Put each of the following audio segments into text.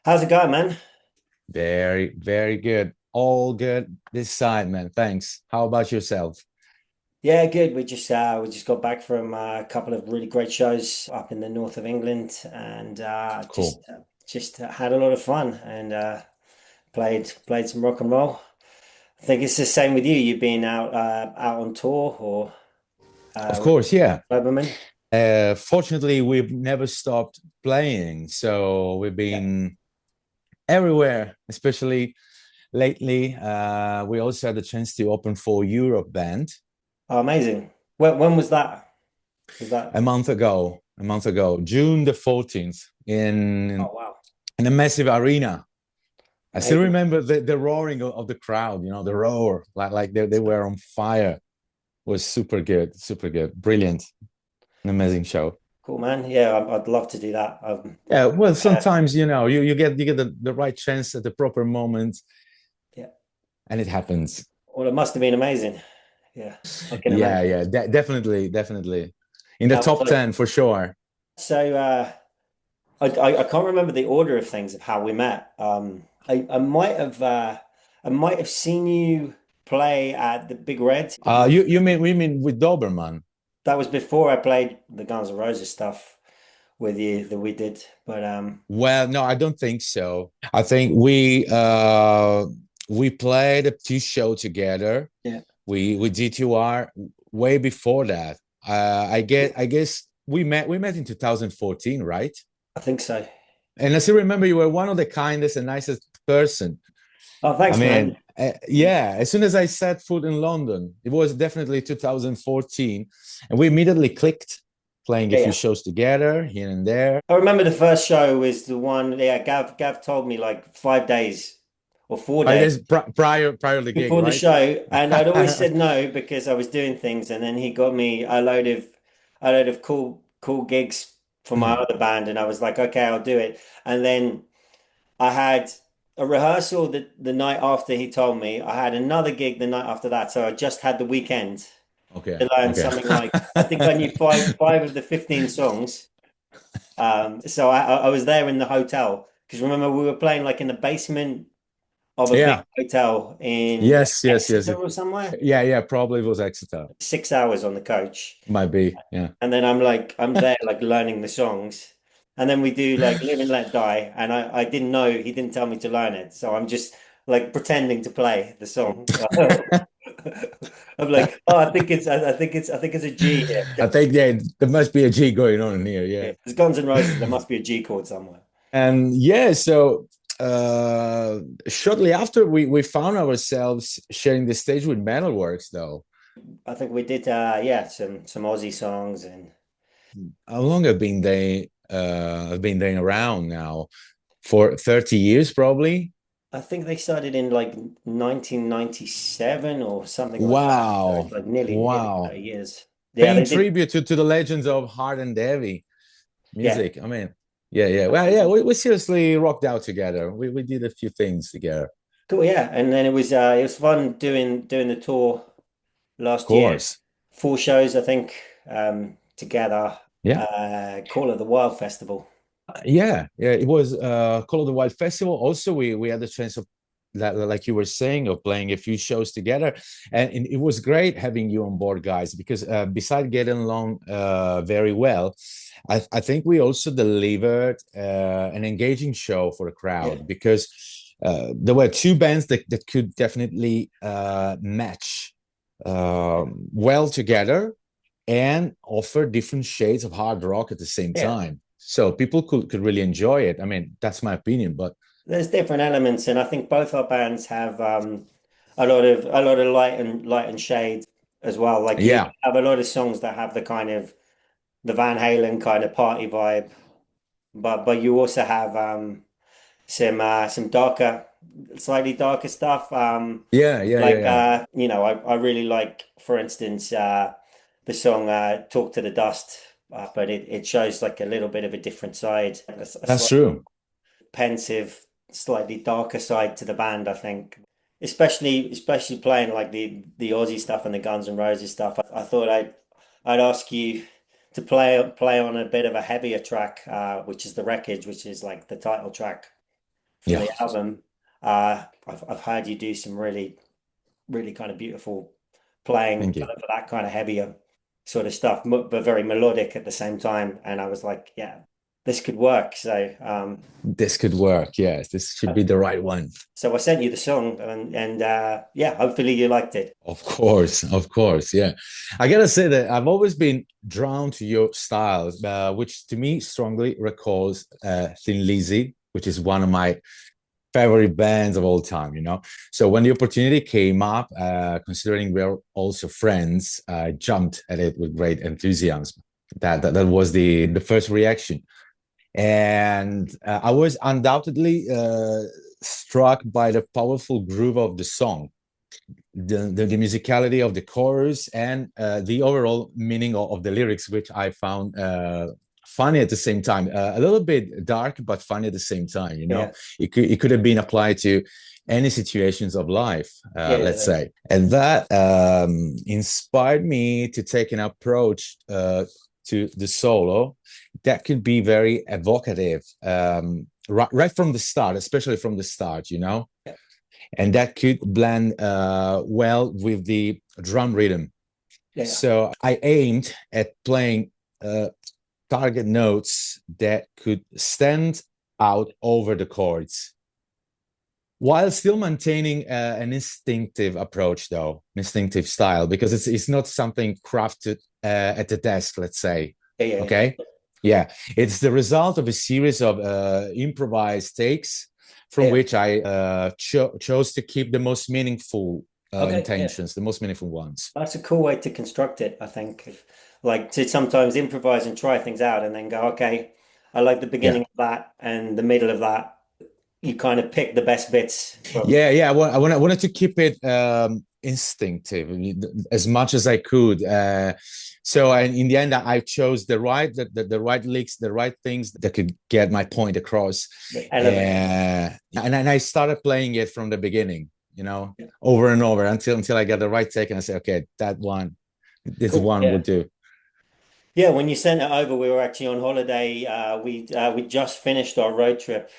How's it going, man? Very, very good. All good this side, man. Thanks. How about yourself? Yeah, good. We just got back from a couple of really great shows up in the north of England, and Cool. just had a lot of fun and played some rock and roll. I think it's the same with you. You've been out on tour or Of with course, yeah. Doberman. Fortunately, we've never stopped playing. So we've Yeah. been everywhere, especially lately. We also had the chance to open for Europe band Oh, amazing. When was that? Was that? June the 14th Oh, in wow. in a massive arena. I still Amazing. remember the roaring of the crowd, the roar, like they were on fire. Was super good, brilliant, an amazing show. Cool, man. Yeah, I'd love to do that. Yeah, well, Uh, sometimes you get the right chance at the proper moment, yeah. and it happens. Well, it must have been amazing. Yeah, I can Yeah, imagine. yeah, definitely in the That was top like 10 for sure. so. I can't remember the order of things of how we met. I might have seen you play at the Big Red. You mean with Doberman? That was before I played the Guns N' Roses stuff with you that we did. But Well, no, I don't think so. I think we played a two show together. yeah, We did TUR way before that. I guess we met in 2014, right? I think so. And I still remember you were one of the kindest and nicest person. Oh, I thanks, mean, man. yeah, as soon as I set foot in London, it was definitely 2014, and we immediately clicked, playing a Yeah, few yeah. shows together here and there. I remember the first show was the one. Yeah, Gav told me like 5 days or 4 days This prior to the gig, before the right? show, and I'd always said no because I was doing things, and then he got me a load of cool gigs for my other band, and I was like, okay, I'll do it. And then I had a rehearsal the night after he told me. I had another gig the night after that, so I just had the weekend Okay, to learn okay. something like I think I knew five of the 15 songs. So I was there in the hotel because remember we were playing like in the basement of a big Yeah. hotel in like Yes, yes, yes. Exeter or somewhere. Yeah, probably it was Exeter. 6 hours on the coach. Might be. Yeah. And then I'm there like learning the songs. And then we do like Live and Let Die. And I didn't know, he didn't tell me to learn it. So I'm just like pretending to play the song. I'm like, oh, I think it's a G here. I think yeah, there must be a G going on in here. Yeah. Yeah, there's Guns N' Roses. There must be a G chord somewhere. And yeah, so uh shortly after we found ourselves sharing the stage with Metalworks though. I think we did yeah, some Aussie songs and How long have been they around now? For 30 years probably. I think they started in like 1997 or something like that. So it's Wow. like nearly Wow. 30 years. Yeah, Paying they did. tribute to the legends of hard and heavy Yeah. music. I mean, yeah. Well, yeah, we seriously rocked out together. We did a few things together. Cool, yeah. And then it was fun doing the tour Of last year. course. 4 shows, I think, together. Yeah. Call it the Wild Festival. Yeah. It was Call of the Wild Festival. Also, we had the chance of like you were saying, of playing a few shows together, and it was great having you on board, guys. Because besides getting along very well, I think we also delivered an engaging show for the Yeah, crowd because there were two bands that could definitely match well together and offer different shades of hard rock at the same yeah. time. So people could really enjoy it. I mean, that's my opinion, but There's different elements, and I think both our bands have a lot of light and shade as well. Like you yeah, have a lot of songs that have the kind of the Van Halen kind of party vibe, but you also have some darker, slightly darker stuff. Like yeah. I really like, for instance, the song "Talk to the Dust," but it shows like a little bit of a different side, a That's slightly true. pensive, slightly darker side to the band. I think, especially playing like the Aussie stuff and the Guns N' Roses stuff. I thought I'd ask you to play on a bit of a heavier track, which is the Wreckage, which is like the title track. for Yeah, the album. I've heard you do some really kind of beautiful playing thank you. for that kind of heavier sort of stuff, but very melodic at the same time. And I was like, yeah, this could work. So This could work. Yes, this should be the right one. so I sent you the song, and yeah, hopefully you liked it. Of course, yeah. I gotta say that I've always been drawn to your style, which to me strongly recalls Thin Lizzy, which is one of my favorite bands of all time, you know. So when the opportunity came up, considering we're also friends, I jumped at it with great enthusiasm. That was the first reaction, and I was undoubtedly struck by the powerful groove of the song, the musicality of the chorus, and the overall meaning of the lyrics, which I found funny at the same time, a little bit dark but funny at the same time. You know, Yeah, it could have been applied to any situations of life, let's yeah, say, and that inspired me to take an approach to the solo that could be very evocative, right from the start, especially from the start, you know, yeah, and that could blend well with the drum rhythm. yeah. So I aimed at playing target notes that could stand out over the chords while still maintaining an instinctive approach, though, instinctive style, because it's not something crafted at the desk, let's say. Yeah, yeah, yeah. Okay. Yeah. It's the result of a series of improvised takes from Yeah. which I chose to keep the most meaningful Okay, yeah. intentions, the most meaningful ones. That's a cool way to construct it, I think. Like to sometimes improvise and try things out and then go, okay, I like the Yeah. beginning of that and the middle of that. You kind of pick the best bits from. Yeah. I wanted to keep it instinctive as much as I could. So in the end, I chose the right licks, the right things that could get my point across. The elevate. And I started playing it from the beginning, you know, Yeah. over and over until I got the right take, and I said, okay, this Cool. one Yeah. would do. Yeah, when you sent it over, we were actually on holiday. We just finished our road trip,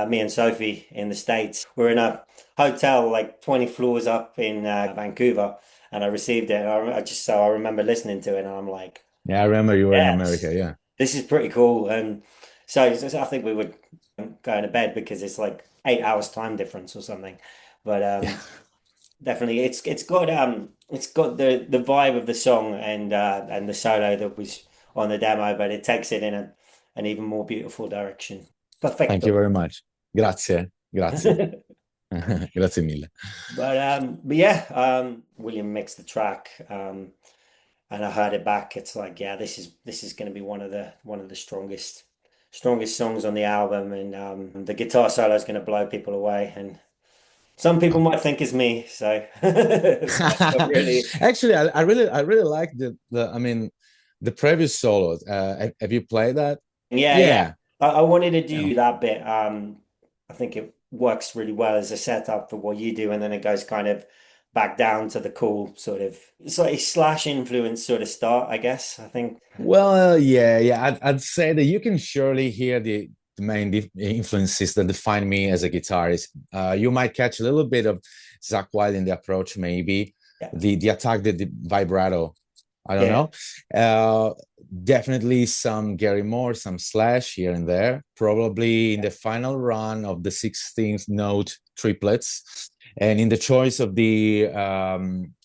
me and Sophie in the States. We're in a hotel like 20 floors up in Vancouver, and I received it. I remember listening to it, and I'm like, Yeah, I remember you were in yes, America. Yeah. this is pretty cool. And so I think we would go to bed because it's like 8 hours time difference or something. But definitely, it's got the vibe of the song and the solo that was on the demo, but it takes it in an even more beautiful direction. Thank you Perfecto. very much. Grazie. Grazie. Grazie mille. But yeah, William mixed the track, and I heard it back. It's like, yeah, this is going to be one of the strongest songs on the album, and the guitar solo is going to blow people away, and some people might think it's me, so but really, Actually, I really like the I mean the previous solos. Have you played that? yeah, yeah. Yeah. I wanted to Yeah. do that bit. I think it works really well as a setup for what you do, and then it goes kind of back down to the cool sort of it's like a slash influence sort of start, I guess. I think. Well, yeah. I'd say that you can surely hear the main influences that define me as a guitarist. You might catch a little bit of Zach Wild in the approach, maybe Yeah, the attack, the vibrato. I don't yeah, know. Uh, Definitely some Gary Moore, some Slash here and there. Probably in the final run of the 16th note triplets, and in the choice of the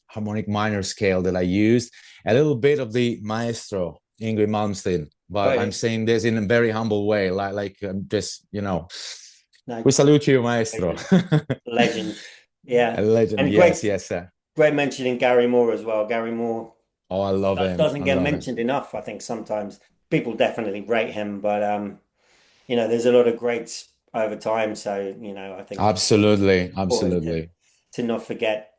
harmonic minor scale that I used, a little bit of the maestro Ingrid Malmsteen. oh But yeah, I'm saying this in a very humble way, like just you know, no, we salute you, maestro. legend, A yeah, legend, and yes, great, yes. great mentioning Gary Moore as well. Gary Moore Oh, I love him. doesn't I get love him. mentioned enough. I think sometimes people definitely rate him, but there's a lot of greats over time. So, I think it's Absolutely, important absolutely. to not forget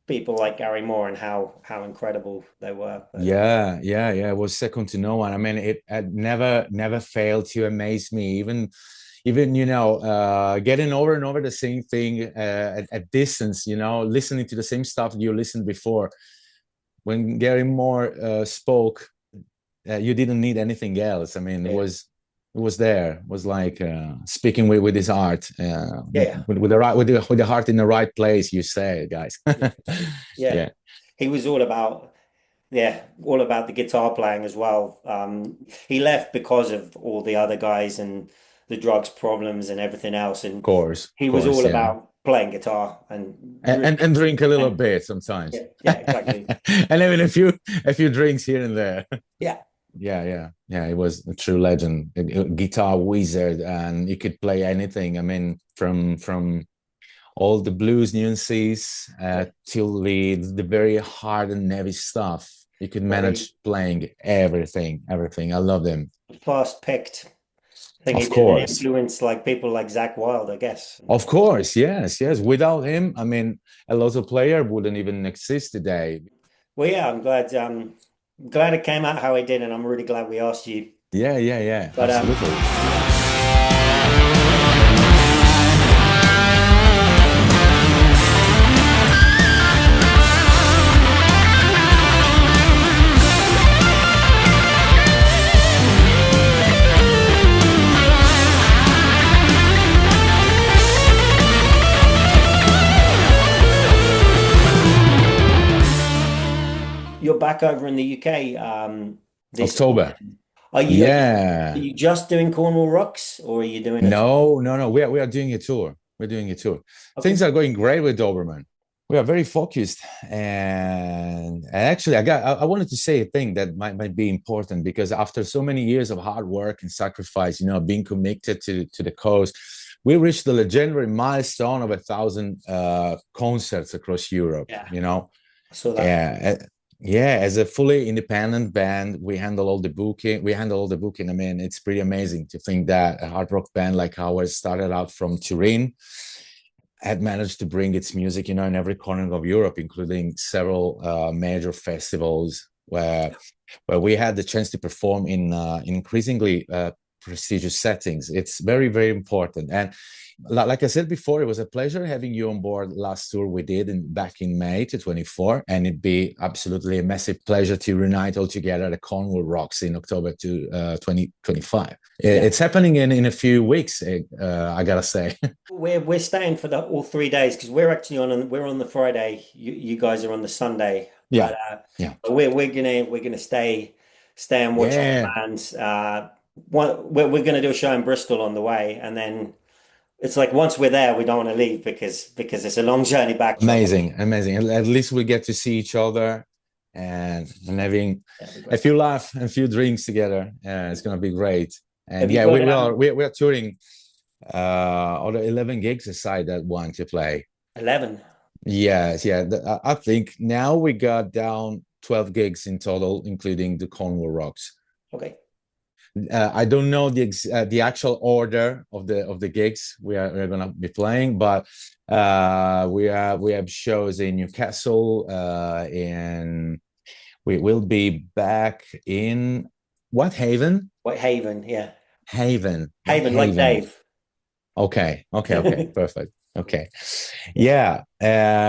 people like Gary Moore and how incredible they were. But Yeah. It was second to no one. I mean, it had never failed to amaze me. Even getting over and over the same thing at distance. You know, listening to the same stuff you listened before. When Gary Moore spoke, you didn't need anything else. I mean, it yeah, was. It was there. It was like speaking with his heart, Yeah, with the right with the heart in the right place. You say, guys. yeah, yeah. Yeah, He was all about the guitar playing as well. He left because of all the other guys and the drugs problems and everything else, and of he was course, all yeah. about playing guitar and And drink a little and bit sometimes, yeah, yeah, exactly. and even a few drinks here and there. Yeah, Yeah, yeah, yeah. He was a true legend, a guitar wizard, and he could play anything. I mean, from all the blues nuances yeah. till the very hard and heavy stuff. He could Very manage playing everything, everything. I love him. fast picked. I think he Of didn't course. influence like people like Zach Wild, I guess. Of course, yes, yes. Without him, I mean, a lot of player wouldn't even exist today. Well, yeah, I'm glad it came out how it did, and I'm really glad we asked you. Yeah, yeah, yeah, But absolutely. you're back over in the UK this October. weekend. Are Yeah. you just doing Cornwall Rocks, or are you doing a tour? No, no, no. We are doing a tour. We're doing a tour. Okay. Things are going great with Doberman. We are very focused, and actually, I wanted to say a thing that might be important because after so many years of hard work and sacrifice, being committed to the cause, we reached the legendary milestone of 1,000 concerts across Europe. Yeah, You know, I saw that. yeah, yeah. As a fully independent band, we handle all the booking. We handle all the booking. I mean, it's pretty amazing to think that a hard rock band like ours started out from Turin, had managed to bring its music, in every corner of Europe, including several major festivals where we had the chance to perform in increasingly prestigious settings. It's very, very important. And like I said before, it was a pleasure having you on board last tour we did back in May to 24, and it'd be absolutely a massive pleasure to reunite all together at the Cornwall Rocks in October to 2025. Yeah, It's happening in a few weeks, I gotta say. we're staying for the all 3 days because we're on the Friday. You guys are on the Sunday, but Yeah, yeah, we're gonna stay and watch all the yeah. bands. We're gonna do a show in Bristol on the way, and then it's like once we're there, we don't want to leave because it's a long journey back from. Amazing, amazing. At least we get to see each other and having That'd be a great. few laughs and a few drinks together. It's gonna be great. And Have you yeah, got we are touring other 11 gigs aside that one to play. 11? Yes, yeah. I think now we got down 12 gigs in total, including the Cornwall Rocks. Okay. I don't know the actual order of the gigs we're gonna be playing, but we have shows in Newcastle, and we will be back in what Haven? Whitehaven, yeah. Haven, Haven, like Haven. Dave. Okay, okay, okay, perfect. Okay, yeah.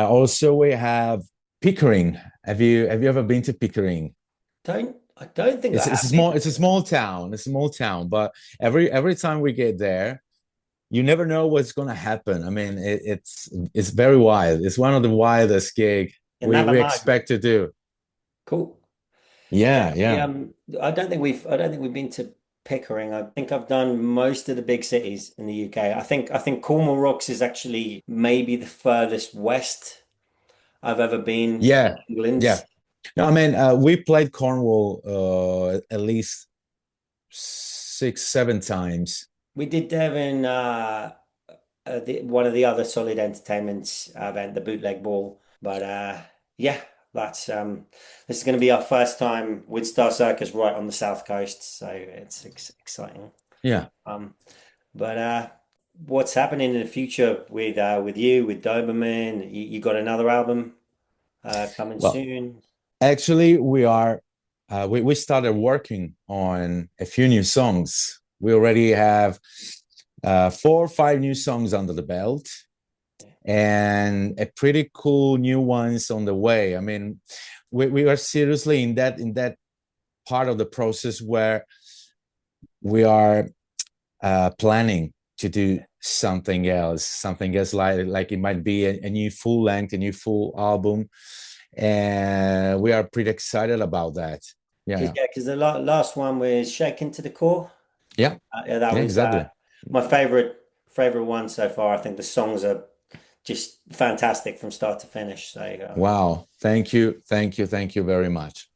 Also, we have Pickering. Have you ever been to Pickering? I don't think I It's have a been. small town. It's a small town, but every time we get there, you never know what's gonna happen. I mean, it's very wild. It's one of the wildest gig You we never we know. expect to do. Cool. Yeah, Yeah, yeah, I don't think we've been to Pickering. I think I've done most of the big cities in the UK. I think Cornwall Rocks is actually maybe the furthest west I've ever been yeah, in England. yeah. No, I mean, we played Cornwall at least 6, 7 times. We did there in one of the other Solid Entertainment's event, the Bootleg Ball. But yeah, that's this is going to be our first time with Star Circus right on the South Coast, so it's exciting. Yeah. Um, but what's happening in the future with you, with Doberman? You got another album coming Well, soon? actually, we started working on a few new songs. We already have 4 or 5 new songs under the belt, and a pretty cool new ones on the way. I mean, we are seriously in that part of the process where we are planning to do something else like it might be a new full length, a new full album, and we are pretty excited about that. Because Yeah, the last one was Shaken to the Core. yeah, Yeah, that yeah, was exactly. my favorite one so far. I think the songs are just fantastic from start to finish. So, Wow, thank you, thank you, thank you very much.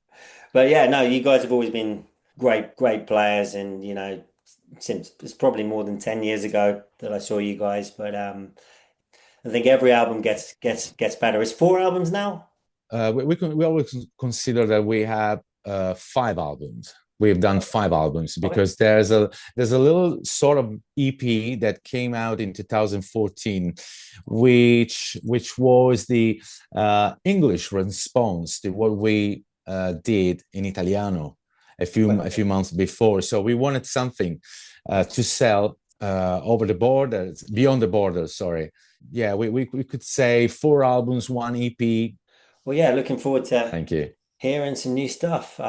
but yeah, no, you guys have always been great players, and since it's probably more than 10 years ago that I saw you guys. But I think every album gets better. It's 4 albums now. We always consider that we have 5 albums. We've done 5 albums Okay. because there's a little sort of EP that came out in 2014, which was the English response to what we did in Italiano a few months before. So we wanted something to sell over the borders, beyond the borders. Sorry, yeah, we could say 4 albums, 1 EP. Well, yeah, looking forward to Thank you. hearing some new stuff.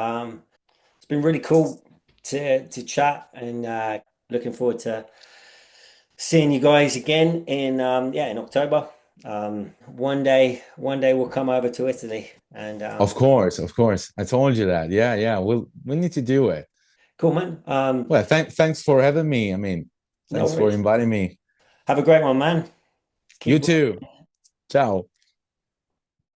It's been really cool to chat, and looking forward to seeing you guys again in October. One day we'll come over to Italy, and Of course, of course. I told you that. Yeah, yeah. We need to do it. cool, man. Well, thanks for having me. I mean, No thanks for worries. inviting me. Have a great one, man. You Keep. too. Ciao.